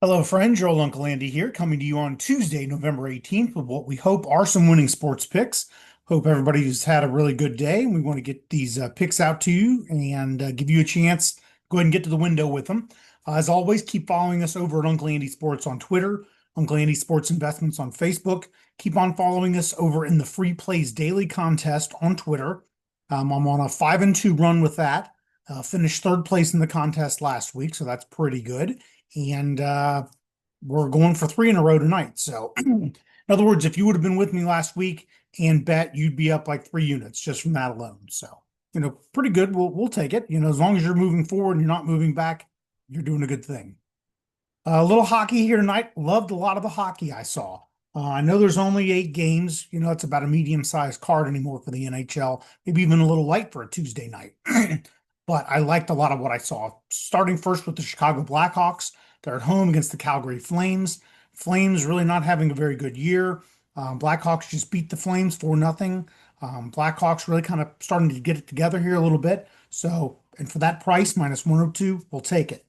Hello, friends. Your old Uncle Andy here, coming to you on Tuesday, November 18th, with what we hope are some winning sports picks. Hope everybody's had a really good day, and we want to get these picks out to you and give you a chance. Go ahead and get to the window with them. As always, keep following us over at Uncle Andy Sports on Twitter, Uncle Andy Sports Investments on Facebook. Keep on following us over in the Free Plays Daily contest on Twitter. I'm on a 5-2 run with that. Finished third place in the contest last week, so that's pretty good. And we're going for three in a row tonight. So, in other words, if you would have been with me last week and bet, you'd be up like 3 units just from that alone. So, pretty good. We'll take it. As long as you're moving forward and you're not moving back, you're doing a good thing. A little hockey here tonight. Loved a lot of the hockey I saw. I know there's only 8 games. It's about a medium-sized card anymore for the NHL. Maybe even a little light for a Tuesday night. But I liked a lot of what I saw. Starting first with the Chicago Blackhawks. They're at home against the Calgary Flames. Flames really not having a very good year. Blackhawks just beat the Flames 4-0. Blackhawks really kind of starting to get it together here a little bit. So, and for that price, minus 102, we'll take it.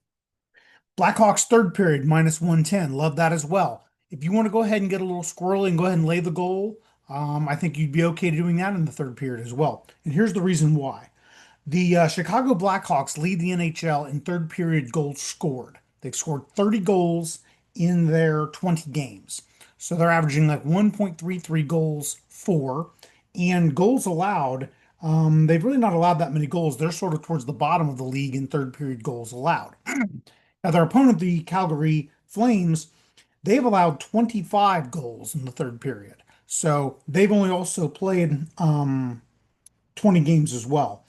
Blackhawks third period, minus 110. Love that as well. If you want to go ahead and get a little squirrely and go ahead and lay the goal, I think you'd be okay doing that in the third period as well. And here's the reason why. The Chicago Blackhawks lead the NHL in third period goals scored. They've scored 30 goals in their 20 games. So they're averaging like 1.33 goals for, and goals allowed. They've really not allowed that many goals. They're sort of towards the bottom of the league in third period goals allowed. Now, their opponent, the Calgary Flames, they've allowed 25 goals in the third period. So they've only also played 20 games as well.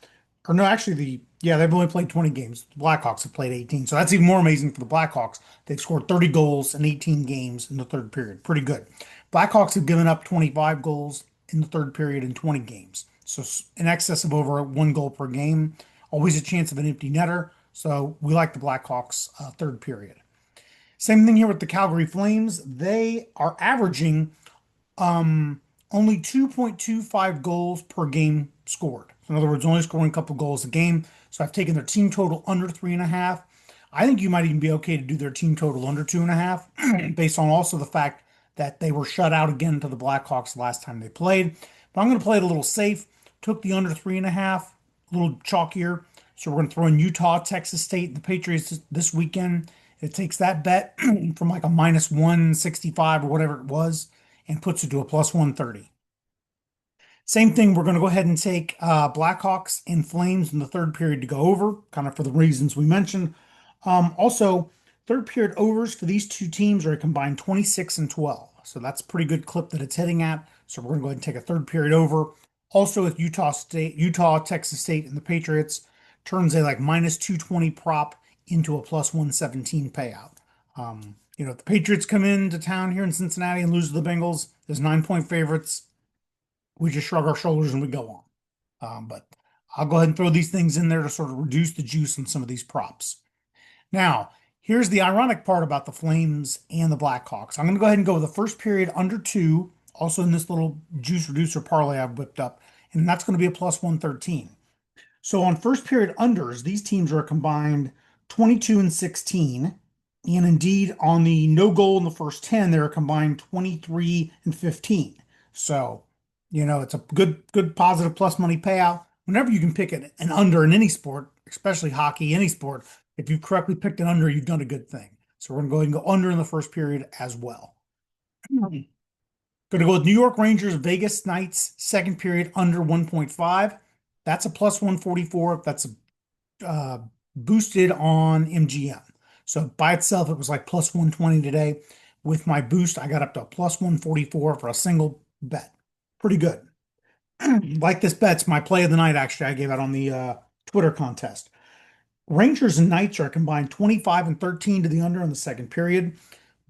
Or no, actually, they've only played 20 games. The Blackhawks have played 18. So that's even more amazing for the Blackhawks. They've scored 30 goals in 18 games in the third period. Pretty good. Blackhawks have given up 25 goals in the third period in 20 games. So in excess of over 1 goal per game. Always a chance of an empty netter. So we like the Blackhawks third period. Same thing here with the Calgary Flames. They are averaging um, only 2.25 goals per game scored. In other words, only scoring a couple goals a game. So I've taken their team total under 3.5. I think you might even be okay to do their team total under 2.5, based on also the fact that they were shut out again to the Blackhawks last time they played. But I'm going to play it a little safe. Took the under 3.5, a little chalkier. So we're going to throw in Utah, Texas State, and the Patriots this weekend. It takes that bet from like a minus 165 or whatever it was and puts it to a plus 130. Same thing, we're going to go ahead and take Blackhawks and Flames in the third period to go over, kind of for the reasons we mentioned. Also, third period overs for these two teams are a combined 26 and 12. So that's a pretty good clip that it's hitting at. So we're going to go ahead and take a third period over. Also with Utah, Texas State, and the Patriots turns a like minus 220 prop into a plus 117 payout. If the Patriots come into town here in Cincinnati and lose to the Bengals, there's 9-point favorites. We just shrug our shoulders and we go on. But I'll go ahead and throw these things in there to sort of reduce the juice on some of these props. Now, here's the ironic part about the Flames and the Blackhawks. I'm going to go ahead and go with the first period under 2, also in this little juice reducer parlay I've whipped up, and that's going to be a plus 113. So on first period unders, these teams are combined 22 and 16. And indeed, on the no goal in the first 10, they're combined 23 and 15. So, it's a good positive plus money payout. Whenever you can pick an under in any sport, especially hockey, any sport, if you've correctly picked an under, you've done a good thing. So we're going to go ahead and go under in the first period as well. Going to go with New York Rangers, Vegas Knights, second period under 1.5. That's a plus 144. That's boosted on MGM. So by itself, it was like plus 120 today. With my boost, I got up to a plus 144 for a single bet. Pretty good. Like this bet's my play of the night, actually. I gave out on the Twitter contest. Rangers and Knights are combined 25 and 13 to the under in the second period.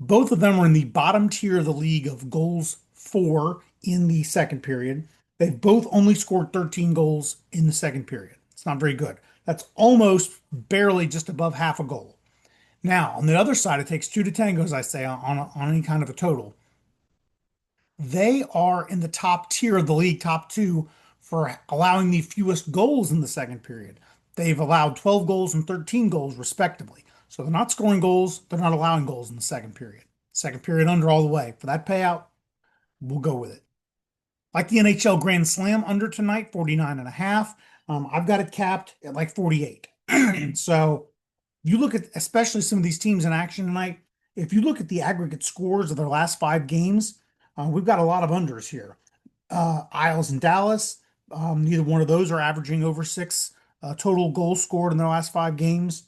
Both of them are in the bottom tier of the league of goals for in the second period. They've both only scored 13 goals in the second period. It's not very good. That's almost barely just above half a goal. Now, on the other side, it takes two to tango, as I say, on any kind of a total. They are in the top tier of the league, top two, for allowing the fewest goals in the second period. They've allowed 12 goals and 13 goals, respectively. So they're not scoring goals. They're not allowing goals in the second period. Second period under all the way. For that payout, we'll go with it. Like the NHL Grand Slam under tonight, 49 and a half. I've got it capped at like 48. So you look at especially some of these teams in action tonight. If you look at the aggregate scores of their last 5 games, we've got a lot of unders here. Isles and Dallas, neither one of those are averaging over six total goals scored in their last 5 games.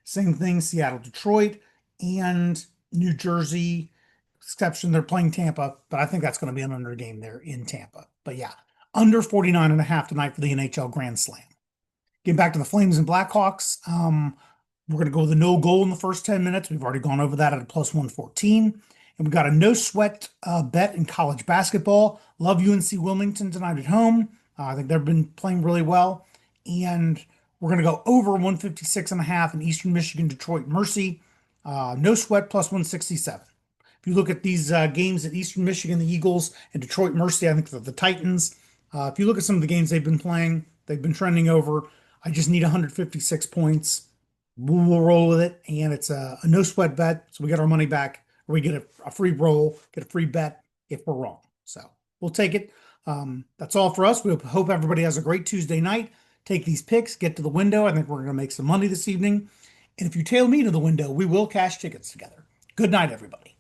Same thing, Seattle, Detroit, and New Jersey, exception they're playing Tampa, but I think that's going to be an under game there in Tampa. But yeah, under 49 and a half tonight for the NHL Grand Slam. Getting back to the Flames and Blackhawks, we're going to go with a no goal in the first 10 minutes. We've already gone over that at a plus 114. And we've got a no sweat bet in college basketball. Love UNC Wilmington tonight at home. I think they've been playing really well. And we're going to go over 156 and a half in Eastern Michigan, Detroit Mercy. No sweat plus 167. If you look at these games at Eastern Michigan, the Eagles, and Detroit Mercy, I think the Titans. If you look at some of the games they've been playing, they've been trending over. I just need 156 points. We'll roll with it, and it's a no sweat bet, so we get our money back, or we get a free roll, get a free bet if we're wrong. So we'll take it. That's all for us. We hope everybody has a great Tuesday night. Take these picks, get to the window. I think we're going to make some money this evening. And if you tail me to the window, we will cash tickets together. Good night, everybody.